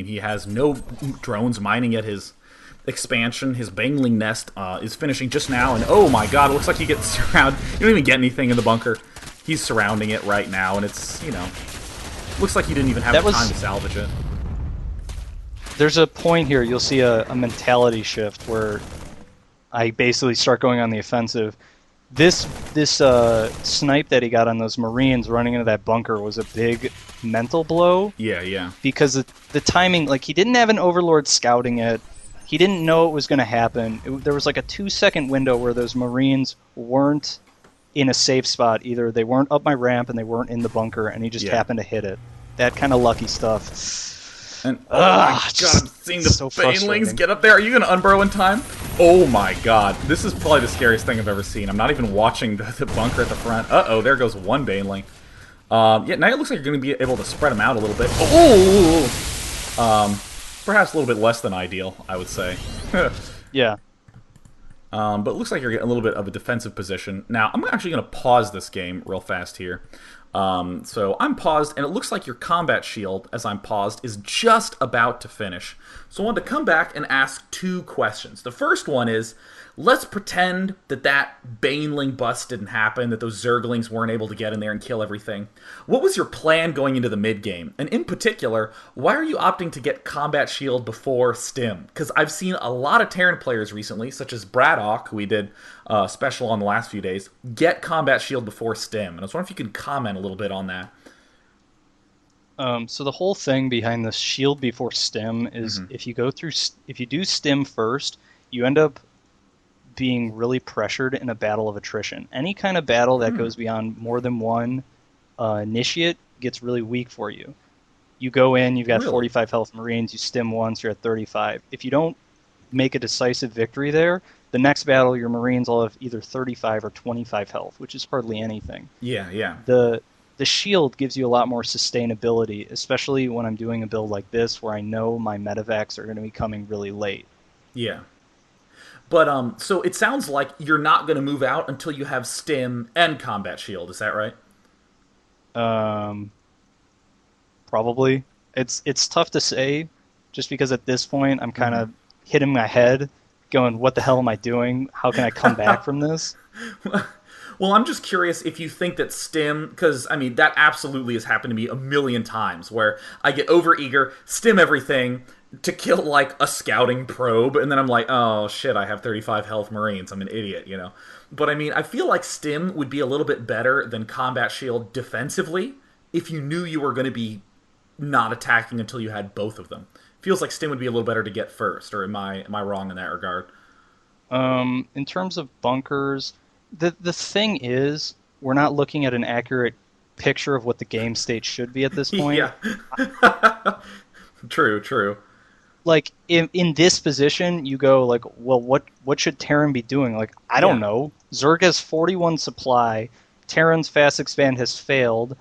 he has no drones mining at his expansion. His Bangling Nest is finishing just now, and oh my god, it looks like he gets surrounded. You don't even get anything in the bunker. He's surrounding it right now, and it's, looks like he didn't even have the time to salvage it. There's a point here, you'll see a mentality shift where I basically start going on the offensive. This snipe that he got on those Marines running into that bunker was a big mental blow. Yeah. Because the timing, like, he didn't have an Overlord scouting it. He didn't know it was going to happen. There was like a 2-second window where those Marines weren't in a safe spot. Either they weren't up my ramp and they weren't in the bunker, and he just happened to hit it. That kind of lucky stuff. And oh my god, I'm seeing the Banelings get up there. Are you going to unburrow in time? Oh my god, this is probably the scariest thing I've ever seen. I'm not even watching the bunker at the front. Uh-oh, there goes one Baneling. Now it looks like you're going to be able to spread them out a little bit. Oh! Perhaps a little bit less than ideal, I would say. Yeah. But it looks like you're getting a little bit of a defensive position. Now, I'm actually going to pause this game real fast here. So I'm paused, and it looks like your combat shield, as I'm paused, is just about to finish. So I wanted to come back and ask 2 questions. The first one is, let's pretend that Baneling bust didn't happen, that those Zerglings weren't able to get in there and kill everything. What was your plan going into the mid-game? And in particular, why are you opting to get combat shield before stim? Because I've seen a lot of Terran players recently, such as Braddock, who we did special on the last few days, get combat shield before stim. And I was wondering if you could comment a little bit on that. So the whole thing behind the shield before stim is if you do stim first, you end up being really pressured in a battle of attrition. Any kind of battle that goes beyond more than one initiate gets really weak for you. You go in, you've got 45 health Marines, you stim once, you're at 35. If you don't make a decisive victory there, the next battle your Marines will have either 35 or 25 health, which is hardly anything. Yeah. The shield gives you a lot more sustainability, especially when I'm doing a build like this where I know my Medivacs are going to be coming really late. Yeah. But, so it sounds like you're not going to move out until you have stim and combat shield, is that right? Probably. It's tough to say, just because at this point I'm kind of hitting my head, going, what the hell am I doing? How can I come back from this? Well, I'm just curious if you think that stim, because, I mean, that absolutely has happened to me a million times, where I get overeager, stim everything to kill, like, a scouting probe, and then I'm like, oh, shit, I have 35 health Marines, I'm an idiot, you know? But, I mean, I feel like stim would be a little bit better than combat shield defensively if you knew you were going to be not attacking until you had both of them. Feels like stim would be a little better to get first, or am I wrong in that regard? In terms of bunkers, the thing is, we're not looking at an accurate picture of what the game state should be at this point. Yeah. True. Like, in this position, you go, like, well, what should Terran be doing? Like, I don't know. Zerg has 41 supply. Terran's fast expand has failed.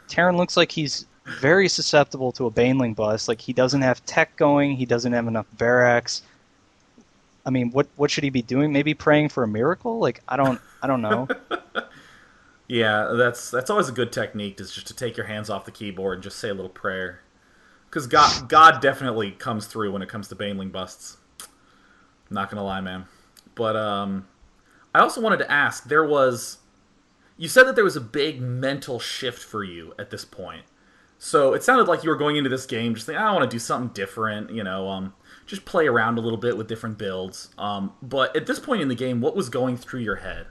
Terran looks like he's very susceptible to a Baneling bust. Like, he doesn't have tech going. He doesn't have enough barracks. I mean, what should he be doing? Maybe praying for a miracle? Like, I don't know. Yeah, that's always a good technique, is just to take your hands off the keyboard and just say a little prayer. Because God definitely comes through when it comes to Baneling busts. I'm not going to lie, man. But I also wanted to ask, you said that there was a big mental shift for you at this point. So it sounded like you were going into this game just thinking, I want to do something different, just play around a little bit with different builds. But at this point in the game, what was going through your head?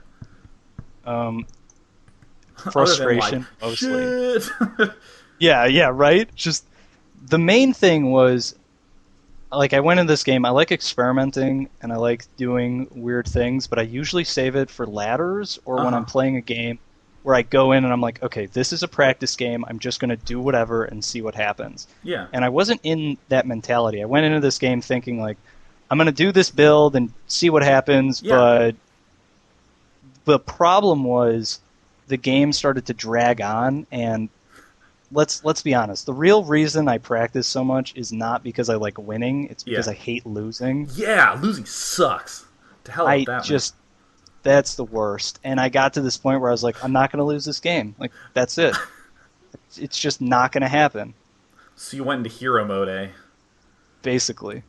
Frustration, like, mostly. Yeah, right? Just, the main thing was, like, I went into this game, I like experimenting, and I like doing weird things, but I usually save it for ladders, or when I'm playing a game where I go in and I'm like, okay, this is a practice game, I'm just going to do whatever and see what happens. Yeah. And I wasn't in that mentality. I went into this game thinking, like, I'm going to do this build and see what happens, but the problem was the game started to drag on, and let's be honest, the real reason I practice so much is not because I like winning, it's because I hate losing. Yeah, losing sucks. To hell with that, that's the worst. And I got to this point where I was like, I'm not going to lose this game. Like, that's it. It's just not going to happen. So you went into hero mode, eh? basically.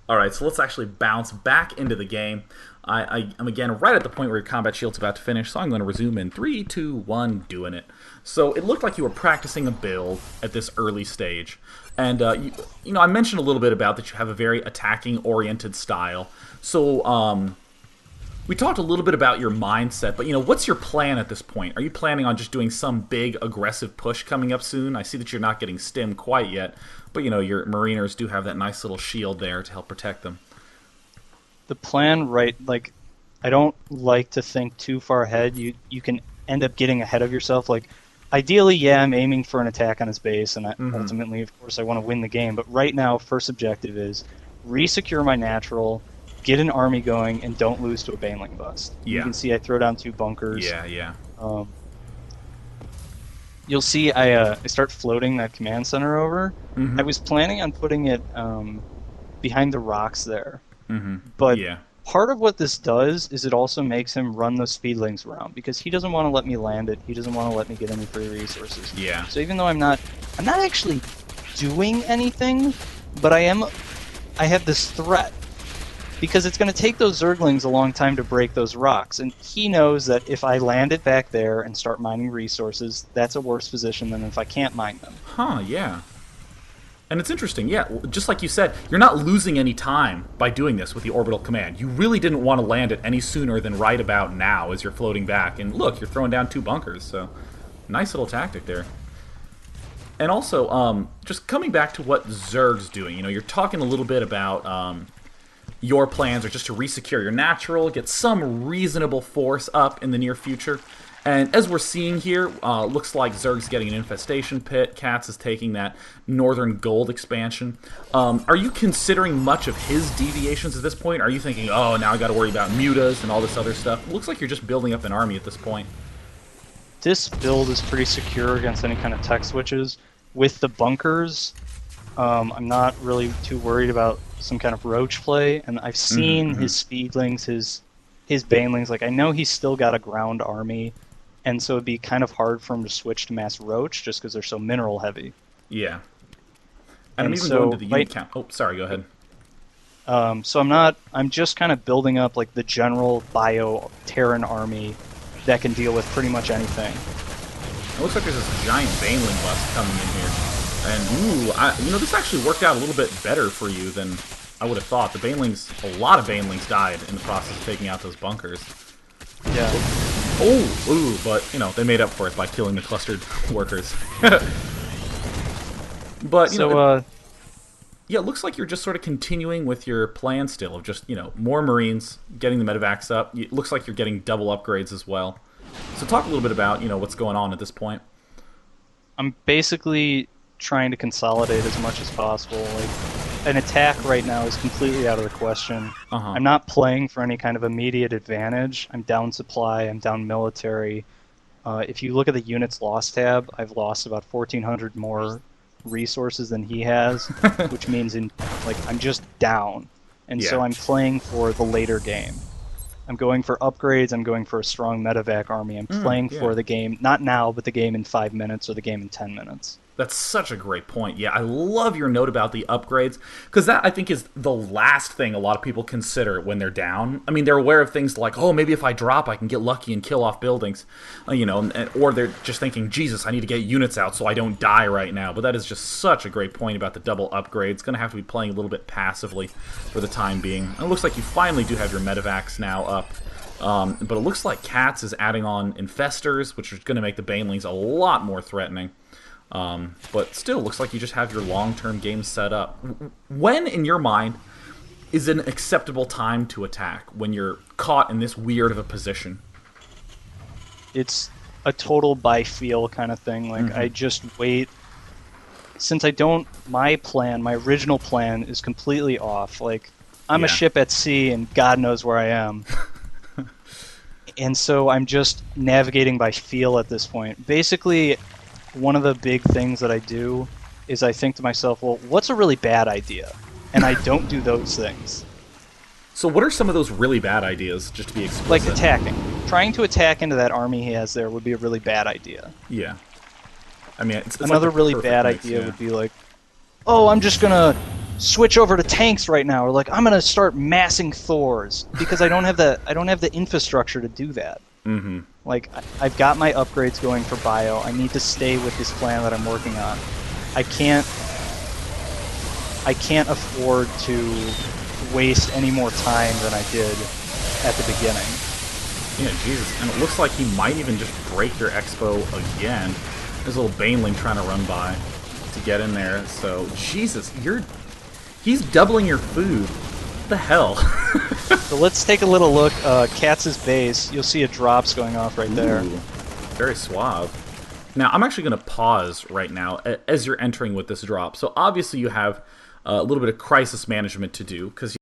All right, so let's actually bounce back into the game. I'm again right at the point where your combat shield's about to finish, so I'm going to resume in 3, 2, 1, doing it. So it looked like you were practicing a build at this early stage. And, you know, I mentioned a little bit about that you have a very attacking-oriented style. So, we talked a little bit about your mindset, but, you know, what's your plan at this point? Are you planning on just doing some big, aggressive push coming up soon? I see that you're not getting stim quite yet, but, you know, your Mariners do have that nice little shield there to help protect them. The plan, right, like, I don't like to think too far ahead. You can end up getting ahead of yourself. Like, ideally, yeah, I'm aiming for an attack on his base, and ultimately, of course, I want to win the game. But right now, first objective is re-secure my natural, get an army going, and don't lose to a Baneling bust. Yeah. You can see I throw down 2 bunkers. Yeah. You'll see I start floating that command center over. I was planning on putting it behind the rocks there. But part of what this does is it also makes him run those speedlings around, because he doesn't want to let me land it. He doesn't want to let me get any free resources. Yeah. So even though I'm not actually doing anything, but I have this threat, because it's going to take those Zerglings a long time to break those rocks, and he knows that if I land it back there and start mining resources, that's a worse position than if I can't mine them. Huh, yeah. And it's interesting, yeah, just like you said, you're not losing any time by doing this with the orbital command. You really didn't want to land it any sooner than right about now as you're floating back. And look, you're throwing down 2 bunkers, so nice little tactic there. And also, just coming back to what Zerg's doing, you know, you're talking a little bit about your plans are just to resecure your natural, get some reasonable force up in the near future. And as we're seeing here, looks like Zerg's getting an infestation pit. Katz is taking that northern gold expansion. Are you considering much of his deviations at this point? Are you thinking, oh, now I got to worry about mutas and all this other stuff? It looks like you're just building up an army at this point. This build is pretty secure against any kind of tech switches. With the bunkers, I'm not really too worried about some kind of roach play. And I've seen his speedlings, his banelings. Like, I know he's still got a ground army. And so it'd be kind of hard for him to switch to mass roach just because they're so mineral heavy. Yeah. And I'm even going to the unit count. Oh, sorry, go ahead. So I'm just kind of building up like the general bio-Terran army that can deal with pretty much anything. It looks like there's this giant Baneling bust coming in here. And, ooh, you know, this actually worked out a little bit better for you than I would have thought. The Banelings, a lot of Banelings died in the process of taking out those bunkers. Yeah. Oh, ooh, but, you know, they made up for it by killing the clustered workers. But, you know, yeah, it looks like you're just sort of continuing with your plan still of just, you know, more Marines, getting the Medivacs up. It looks like you're getting double upgrades as well. So talk a little bit about, you know, what's going on at this point. I'm basically trying to consolidate as much as possible. Like, an attack right now is completely out of the question. I'm not playing for any kind of immediate advantage. I'm down supply, I'm down military. If you look at the units lost tab, I've lost about 1,400 more resources than he has, which means I'm just down. And so I'm playing for the later game. I'm going for upgrades, I'm going for a strong Medivac army. I'm playing for the game, not now, but the game in 5 minutes or the game in 10 minutes. That's such a great point. Yeah, I love your note about the upgrades, because that, I think, is the last thing a lot of people consider when they're down. I mean, they're aware of things like, oh, maybe if I drop, I can get lucky and kill off buildings, you know, or they're just thinking, Jesus, I need to get units out so I don't die right now. But that is just such a great point about the double upgrades. Going to have to be playing a little bit passively for the time being. And it looks like you finally do have your Medivacs now up. But it looks like Katz is adding on Infestors, which is going to make the Banelings a lot more threatening. But still, looks like you just have your long-term game set up. When, in your mind, is an acceptable time to attack when you're caught in this weird of a position? It's a total by feel kind of thing. Like, I just wait. Since my original plan is completely off. Like, I'm a ship at sea and God knows where I am. And so I'm just navigating by feel at this point. Basically, one of the big things that I do is I think to myself, well, what's a really bad idea? And I don't do those things. So what are some of those really bad ideas, just to be explicit? Like attacking. Trying to attack into that army he has there would be a really bad idea. Yeah. I mean, it's another like really bad idea would be like, oh, I'm just going to switch over to tanks right now, or like I'm gonna start massing Thors because I don't have the infrastructure to do that. Mm-hmm. Like I've got my upgrades going for bio. I need to stay with this plan that I'm working on. I can't afford to waste any more time than I did at the beginning. Yeah, Jesus. And it looks like he might even just break your expo again. There's a little Baneling trying to run by to get in there. So, Jesus, he's doubling your food. What the hell? So let's take a little look. Katz's base. You'll see a drops going off right there. Ooh, very suave. Now, I'm actually going to pause right now as you're entering with this drop. So, obviously, you have a little bit of crisis management to do because